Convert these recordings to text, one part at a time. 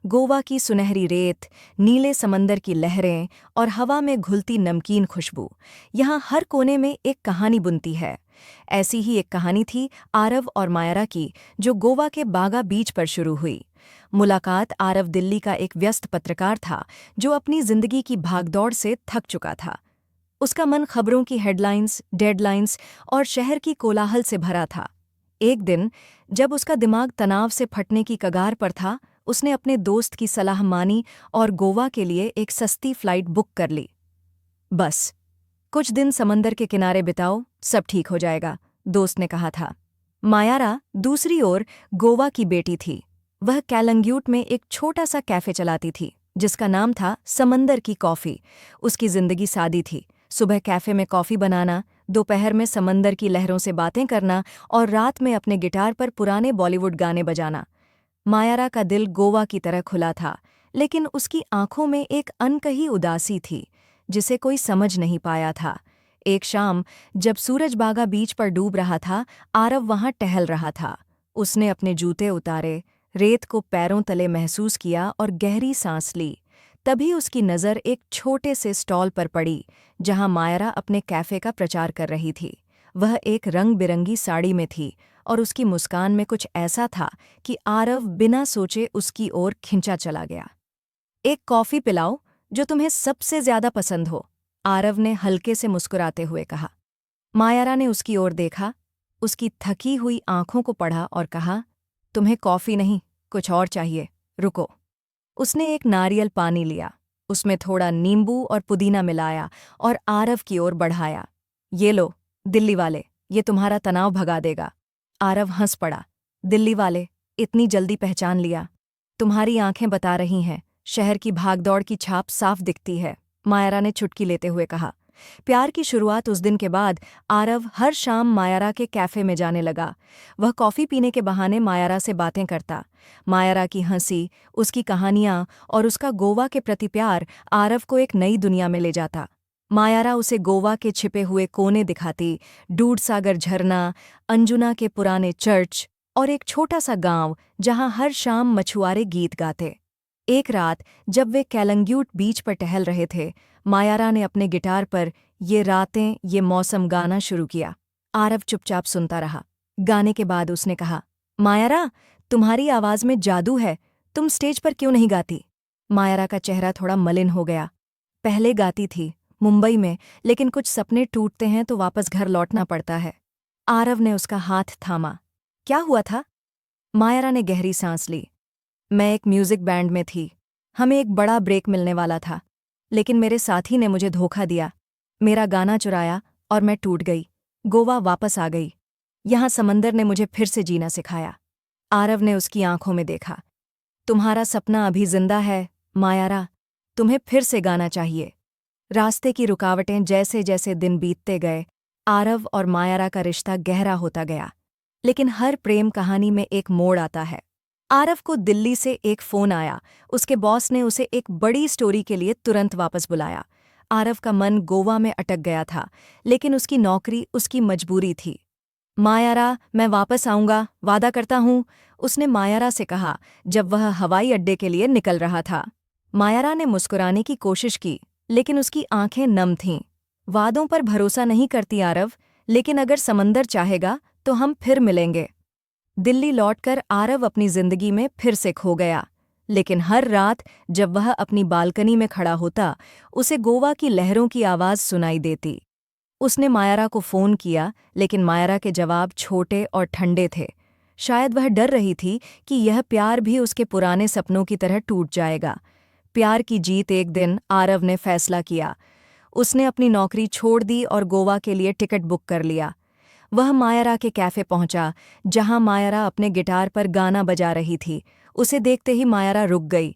गोवा की सुनहरी रेत, नीले समंदर की लहरें और हवा में घुलती नमकीन खुशबू। यहाँ हर कोने में एक कहानी बुनती है। ऐसी ही एक कहानी थी आरव और मायरा की, जो गोवा के बागा बीच पर शुरू हुई। मुलाकात। आरव दिल्ली का एक व्यस्त पत्रकार था, जो अपनी जिंदगी की भागदौड़ से थक चुका था। उसका मन खबरों की हेडलाइंस, डेडलाइंस और शहर की कोलाहल से भरा था। एक दिन, जब उसका दिमाग तनाव से फटने की कगार पर था, उसने अपने दोस्त की सलाह मानी और गोवा के लिए एक सस्ती फ्लाइट बुक कर ली। बस कुछ दिन समंदर के किनारे बिताओ, सब ठीक हो जाएगा, दोस्त ने कहा था। मायारा, दूसरी ओर, गोवा की बेटी थी। वह कैलंग्यूट में एक छोटा सा कैफे चलाती थी, जिसका नाम था समंदर की कॉफ़ी। उसकी जिंदगी सादी थी। सुबह कैफे में कॉफ़ी बनाना, दोपहर में समंदर की लहरों से बातें करना और रात में अपने गिटार पर पुराने बॉलीवुड गाने बजाना। मायारा का दिल गोवा की तरह खुला था, लेकिन उसकी आंखों में एक अनकही उदासी थी, जिसे कोई समझ नहीं पाया था। एक शाम, जब सूरज बागा बीच पर डूब रहा था, आरव वहां टहल रहा था। उसने अपने जूते उतारे, रेत को पैरों तले महसूस किया और गहरी सांस ली। तभी उसकी नज़र एक छोटे से स्टॉल पर पड़ी, जहां मायरा अपने कैफे का प्रचार कर रही थी। वह एक रंग बिरंगी साड़ी में थी और उसकी मुस्कान में कुछ ऐसा था कि आरव बिना सोचे उसकी ओर खिंचा चला गया। एक कॉफ़ी पिलाओ, जो तुम्हें सबसे ज्यादा पसंद हो, आरव ने हल्के से मुस्कुराते हुए कहा। मायारा ने उसकी ओर देखा, उसकी थकी हुई आंखों को पढ़ा और कहा, तुम्हें कॉफ़ी नहीं, कुछ और चाहिए, रुको। उसने एक नारियल पानी लिया, उसमें थोड़ा नींबू और पुदीना मिलाया और आरव की ओर बढ़ाया। ये लो, दिल्ली वाले, ये तुम्हारा तनाव भगा देगा। आरव हंस पड़ा। दिल्ली वाले, इतनी जल्दी पहचान लिया? तुम्हारी आंखें बता रही हैं, शहर की भागदौड़ की छाप साफ दिखती है, मायरा ने चुटकी लेते हुए कहा। प्यार की शुरुआत उस दिन के बाद आरव हर शाम मायरा के कैफे में जाने लगा। वह कॉफ़ी पीने के बहाने मायरा से बातें करता। मायरा की हंसी, उसकी कहानियाँ और उसका गोवा के प्रति प्यार आरव को एक नई दुनिया में ले जाता। मायारा उसे गोवा के छिपे हुए कोने दिखाती, दूधसागर झरना, अंजुना के पुराने चर्च और एक छोटा सा गांव जहां हर शाम मछुआरे गीत गाते। एक रात, जब वे कैलंग्यूट बीच पर टहल रहे थे, मायारा ने अपने गिटार पर ये रातें ये मौसम गाना शुरू किया। आरव चुपचाप सुनता रहा। गाने के बाद उसने कहा, मायारा, तुम्हारी आवाज़ में जादू है, तुम स्टेज पर क्यों नहीं गाती? मायारा का चेहरा थोड़ा मलिन हो गया। पहले गाती थी, मुंबई में, लेकिन कुछ सपने टूटते हैं तो वापस घर लौटना पड़ता है। आरव ने उसका हाथ थामा। क्या हुआ था? मायरा ने गहरी सांस ली। मैं एक म्यूजिक बैंड में थी, हमें एक बड़ा ब्रेक मिलने वाला था, लेकिन मेरे साथी ने मुझे धोखा दिया, मेरा गाना चुराया और मैं टूट गई। गोवा वापस आ गई। यहाँ समंदर ने मुझे फिर से जीना सिखाया। आरव ने उसकी आंखों में देखा। तुम्हारा सपना अभी जिंदा है, मायारा, तुम्हें फिर से गाना चाहिए। रास्ते की रुकावटें जैसे जैसे दिन बीतते गए, आरव और मायारा का रिश्ता गहरा होता गया। लेकिन हर प्रेम कहानी में एक मोड़ आता है। आरव को दिल्ली से एक फ़ोन आया। उसके बॉस ने उसे एक बड़ी स्टोरी के लिए तुरंत वापस बुलाया। आरव का मन गोवा में अटक गया था, लेकिन उसकी नौकरी उसकी मजबूरी थी। मायारा, मैं वापस आऊंगा, वादा करता हूँ, उसने मायारा से कहा जब वह हवाई अड्डे के लिए निकल रहा था। मायारा ने मुस्कुराने की कोशिश की, लेकिन उसकी आंखें नम थीं। वादों पर भरोसा नहीं करती आरव, लेकिन अगर समंदर चाहेगा तो हम फिर मिलेंगे। दिल्ली लौटकर आरव अपनी जिंदगी में फिर से खो गया, लेकिन हर रात जब वह अपनी बालकनी में खड़ा होता, उसे गोवा की लहरों की आवाज़ सुनाई देती। उसने मायरा को फ़ोन किया, लेकिन मायरा के जवाब छोटे और ठंडे थे। शायद वह डर रही थी कि यह प्यार भी उसके पुराने सपनों की तरह टूट जाएगा। प्यार की जीत। एक दिन आरव ने फैसला किया। उसने अपनी नौकरी छोड़ दी और गोवा के लिए टिकट बुक कर लिया। वह मायरा के कैफ़े पहुंचा, जहां मायरा अपने गिटार पर गाना बजा रही थी। उसे देखते ही मायरा रुक गई।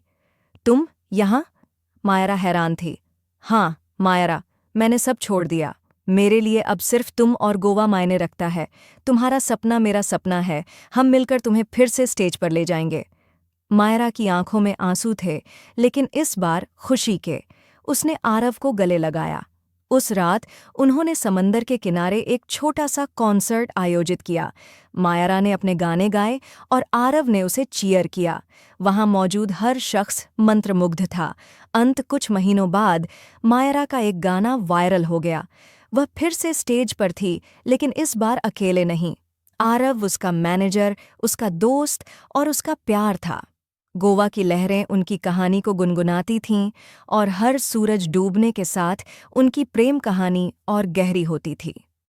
तुम यहाँ? मायरा हैरान थी। हाँ, मायरा, मैंने सब छोड़ दिया। मेरे लिए अब सिर्फ तुम और गोवा मायने रखता है। तुम्हारा सपना मेरा सपना है, हम मिलकर तुम्हें फिर से स्टेज पर ले जाएंगे। मायरा की आंखों में आंसू थे, लेकिन इस बार खुशी के। उसने आरव को गले लगाया। उस रात उन्होंने समंदर के किनारे एक छोटा सा कॉन्सर्ट आयोजित किया। मायरा ने अपने गाने गाए और आरव ने उसे चीयर किया। वहां मौजूद हर शख्स मंत्रमुग्ध था। कुछ महीनों बाद मायरा का एक गाना वायरल हो गया। वह फिर से स्टेज पर थी, लेकिन इस बार अकेले नहीं। आरव, उसका मैनेजर, उसका दोस्त और उसका प्यार था। गोवा की लहरें उनकी कहानी को गुनगुनाती थीं और हर सूरज डूबने के साथ उनकी प्रेम कहानी और गहरी होती थी।